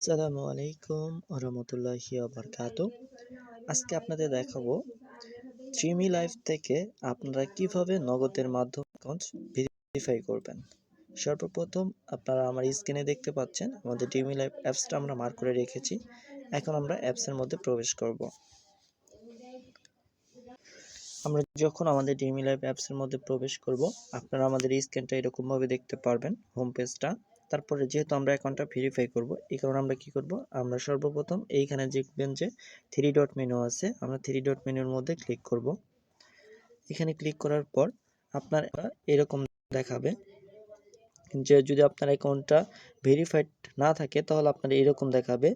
আসসালামু আলাইকুম রহমতুল্লাহি বারকাতুহু। আজকে আপনাদের দেখাবো ড্রিমি লাইফ থেকে আপনারা কিভাবে নগদের মাধ্যমে অ্যাকাউন্ট ভেরিফাই করবেন। সর্বপ্রথম আপনারা আমার স্ক্রিনে দেখতে পাচ্ছেন আমাদের ড্রিমি লাইফ অ্যাপসটা আমরা মার্ক করে রেখেছি। এখন আমরা অ্যাপসের মধ্যে প্রবেশ করব। আমরা যখন আমাদের ড্রিমি লাইফ অ্যাপসের মধ্যে প্রবেশ করব, আপনারা আমাদের স্ক্রিনটা এরকমভাবে দেখতে পারবেন, হোম পেজটা। তারপরে যেহেতু আমরা অ্যাকাউন্টটা ভেরিফাই করব, এই কারণে আমরা কি করব, আমরা সর্বপ্রথম এইখানে দেখবেন যে 3 ডট মেনু আছে, আমরা 3 ডট মেনুর মধ্যে ক্লিক করব। এখানে ক্লিক করার পর আপনার এরকম দেখাবে যে যদি আপনার অ্যাকাউন্টটা ভেরিফাইড না থাকে তাহলে আপনার এরকম দেখাবে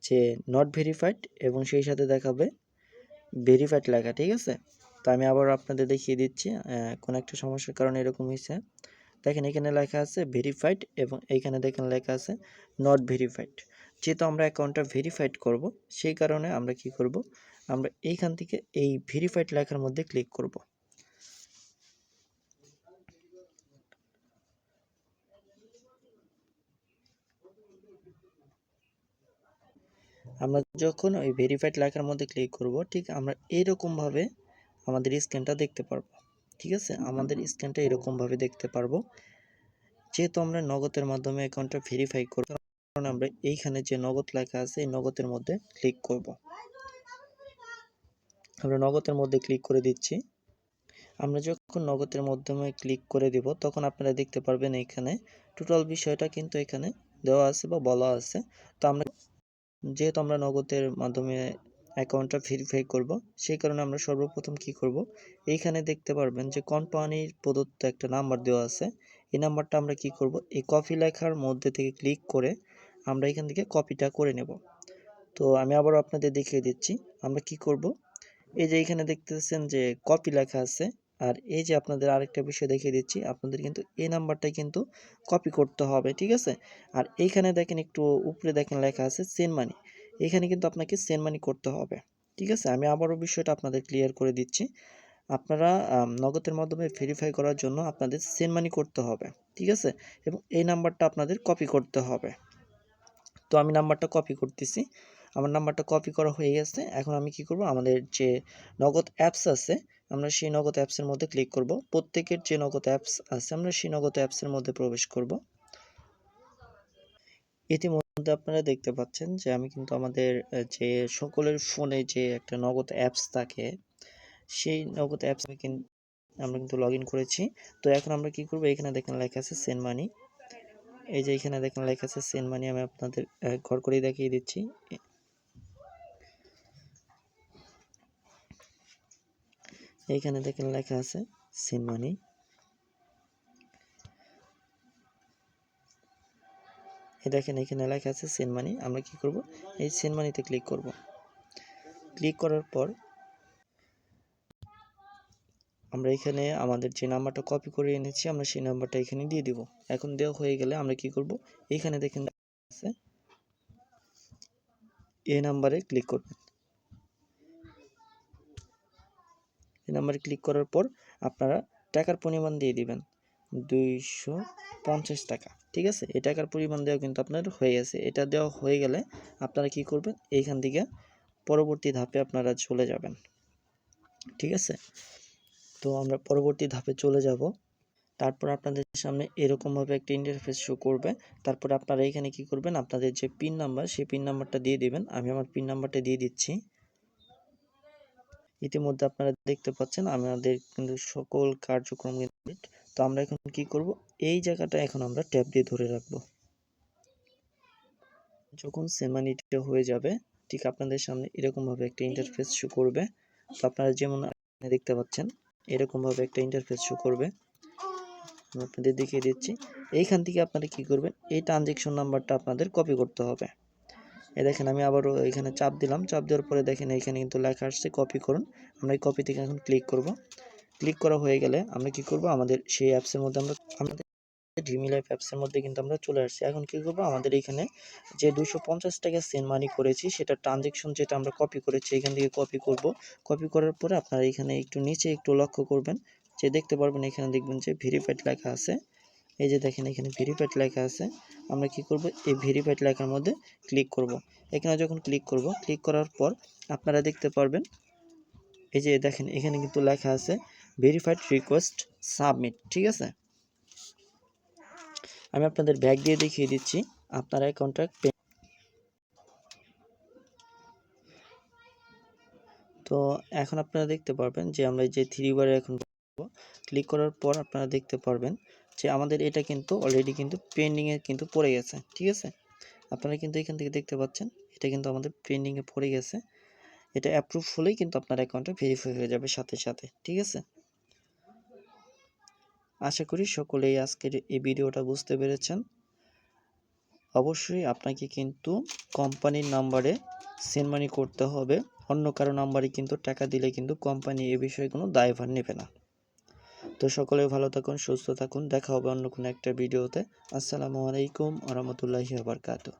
যে নট ভেরিফাইড এবং সেই সাথে দেখাবে ভেরিফাইড লেখা। ঠিক আছে, তো আমি আবার আপনাদের দেখিয়ে দিচ্ছি কোনো একটা সমস্যার কারণে এরকম হয়েছে। দেখেন এখানে লেখা আছে ভেরিফাইড এবং এইখানে দেখেন লেখা আছে নট ভেরিফাইড। যেহেতু আমরা অ্যাকাউন্টটা ভেরিফাইড করব, সেই কারণে আমরা কি করব, আমরা এইখান থেকে এই ভেরিফাইড লেখার মধ্যে ক্লিক করব। আমরা যখন ওই ভেরিফাইড লেখার মধ্যে ক্লিক করব, ঠিক আমরা এইরকমভাবে আমাদের স্ক্রিনটা দেখতে পারবো। ঠিক আছে, আমাদের স্ক্রিনটা এরকমভাবে দেখতে পারবো। যেহেতু আমরা নগদের মাধ্যমে অ্যাকাউন্টটা ভেরিফাই করব, কারণ আমরা এইখানে যে নগদ লেখা আছে এই নগদের মধ্যে ক্লিক করব। আমরা নগদের মধ্যে ক্লিক করে দিচ্ছি। আমরা যখন নগদের মাধ্যমে ক্লিক করে দিব তখন আপনারা দেখতে পারবেন এখানে টোটাল বিষয়টা কিন্তু এখানে দেওয়া আছে বা বলা আছে। তো আমরা যেহেতু আমরা নগদের মাধ্যমে অ্যাকাউন্টটা ভেরিফাই করব, সেই কারণে আমরা সর্বপ্রথম কি করব, এইখানে দেখতে পারবেন যে কোম্পানির প্রদত্ত একটা নাম্বার দেওয়া আছে। এই নাম্বারটা আমরা কি করব, এই কপি লেখার মধ্যে থেকে ক্লিক করে আমরা এখান থেকে কপিটা করে নেব। তো আমি আবারও আপনাদের দেখিয়ে দিচ্ছি আমরা কি করব। এই যে এখানে দেখতেছেন যে কপি লেখা আছে, আর এই যে আপনাদের আরেকটা বিষয় দেখিয়ে দিচ্ছি, আপনাদের কিন্তু এই নাম্বারটাই কিন্তু কপি করতে হবে। ঠিক আছে, আর এইখানে দেখেন একটু উপরে দেখেন লেখা আছে সেন্ড মানি, এখানে কিন্তু আপনাকে সেন্ড মানি করতে হবে। ঠিক আছে, আমি আবারও বিষয়টা আপনাদের ক্লিয়ার করে দিচ্ছি। আপনারা নগদের মাধ্যমে ভেরিফাই করার জন্য আপনাদের সেন্ড মানি করতে হবে। ঠিক আছে, এবং এই নাম্বারটা আপনাদের কপি করতে হবে। তো আমি নাম্বারটা কপি করতেছি। আমার নাম্বারটা কপি করা হয়ে গেছে। এখন আমি কি করব, আমাদের যে নগদ অ্যাপস আছে আমরা সেই নগদ অ্যাপসের মধ্যে ক্লিক করব। প্রত্যেকের যে নগদ অ্যাপস আছে আমরা সেই নগদ অ্যাপসের মধ্যে প্রবেশ করব। ইতিমধ্যে আপনারা দেখতে পাচ্ছেন যে আমি কিন্তু আমাদের যে সকলের ফোনে যে একটা নগদ অ্যাপস থাকে সেই নগদ অ্যাপস আমরা কিন্তু লগ ইন করেছি। তো এখন আমরা কি করব, এখানে দেখেন লেখা আছে সেন্ড মানি। এই যে এখানে দেখেন লেখা আছে সেন্ড মানি, আমি আপনাদের ঘর করেই দেখিয়ে দিচ্ছি। এইখানে দেখেন লেখা আছে সেন্ড মানি। এই দেখেন এখানে লেখা আছে সেন্ড মানি। আমরা কি করব, এই সেন্ড মানিতে ক্লিক করব। ক্লিক করার পর আমরা এখানে আমাদের যে নাম্বারটা কপি করে এনেছি আমরা সেই নাম্বারটা এখানে দিয়ে দিব। এখন দেওয়া হয়ে গেলে আমরা কি করব, এইখানে দেখেন আছে এই নাম্বারে ক্লিক করবেন। এই নাম্বারে ক্লিক করার পর আপনারা টাকার পরিমাণ দিয়ে দিবেন 250 টাকা। ঠিক আছে, এই টাকার পরিমাণ দেওয়া কিন্তু আপনার হয়ে গেছে। এটা দেওয়া হয়ে গেলে আপনারা কি করবেন, এইখান থেকে পরবর্তী ধাপে আপনারা চলে যাবেন। ঠিক আছে, তো আমরা পরবর্তী ধাপে চলে যাব। তারপর আপনাদের সামনে এরকমভাবে একটা ইন্টারফেস শো করবে। তারপর আপনারা এখানে কি করবেন, আপনাদের যে পিন নাম্বার সেই পিন নাম্বারটা দিয়ে দিবেন। আমি আমার পিন নাম্বারটা দিয়ে দিচ্ছি। ইতিমধ্যে আপনারা দেখতে পাচ্ছেন আমাদের কিন্তু সকল কার্যক্রম কমপ্লিট। তো আমরা এখন কি করব, এই জায়গাটা এখন আমরা ট্যাব দিয়ে ধরে রাখবো। যখন সেমানিটা হয়ে যাবে ঠিক আপনাদের সামনে এরকমভাবে একটা ইন্টারফেস শো করবে। তো আপনারা যেমন দেখতে পাচ্ছেন এরকমভাবে একটা ইন্টারফেস শো করবে। আমি আপনাদের দেখিয়ে দিচ্ছি। এইখান থেকে আপনারা কি করবেন, এই ট্রানজ্যাকশন নাম্বারটা আপনাদের কপি করতে হবে। এই দেখেন আমি আবারও এখানে চাপ দিলাম, চাপ দেওয়ার পরে দেখেন এখানে কিন্তু লেখা আসছে কপি করুন। আমরা এই কপি থেকে এখন ক্লিক করব। ক্লিক করা হয়ে গেলে আমরা কি করব, আমাদের সেই অ্যাপসের মধ্যে আমাদের ড্রিমি লাইফ অ্যাপসের মধ্যে কিন্তু আমরা চলে আসছি। এখন কি করব, আমাদের এখানে যে 250 টাকা সেন্ড মানি করেছি সেটা ট্রানজ্যাকশন যেটা আমরা কপি করেছি এখান থেকে কপি করব। কপি করার পরে আপনারা এখানে একটু নিচে একটু লক্ষ্য করবেন যে দেখতে পারবেন এখানে দেখবেন যে ভেরিফাইড লেখা আছে। এই যে দেখেন এখানে ভেরিফাইড লেখা আছে। আমরা কি করব, এই ভেরিফাইড লেখার মধ্যে ক্লিক করব। এখানে যখন ক্লিক করব, ক্লিক করার পর আপনারা দেখতে পারবেন এই যে দেখেন এখানে কিন্তু লেখা আছে ভেরিফাইড রিকোয়েস্ট সাবমিট। ঠিক আছে, আমি আপনাদের ব্যাক দিয়ে দেখিয়ে দিচ্ছি আপনার অ্যাকাউন্টটা। তো এখন আপনারা দেখতে পারবেন যে আমরা যে 3 বারে এখন ক্লিক করার পর আপনারা দেখতে পারবেন যে আমাদের এটা কিন্তু অলরেডি কিন্তু পেন্ডিংয়ে কিন্তু পড়ে গেছে। ঠিক আছে, আপনারা কিন্তু এখান থেকে দেখতে পাচ্ছেন এটা কিন্তু আমাদের পেন্ডিংয়ে পড়ে গেছে। এটা অ্যাপ্রুভ হলেই কিন্তু আপনার অ্যাকাউন্টটা ভেরিফাই হয়ে যাবে সাথে সাথে। ঠিক আছে, আশা করি সকলেই আজকের এই ভিডিওটা বুঝতে পেরেছেন। অবশ্যই আপনাকে কিন্তু কোম্পানির নাম্বারে সেন্ড মানি করতে হবে, অন্য কারো নাম্বারে কিন্তু টাকা দিলে কিন্তু কোম্পানি এ বিষয়ে কোনো দায়ভার নেবে না। তো সকলে ভালো থাকুন, সুস্থ থাকুন, দেখা হবে অন্য কোনো একটা ভিডিওতে। আসসালামু আলাইকুম ওয়া রাহমাতুল্লাহি ওয়া বারাকাতুহু।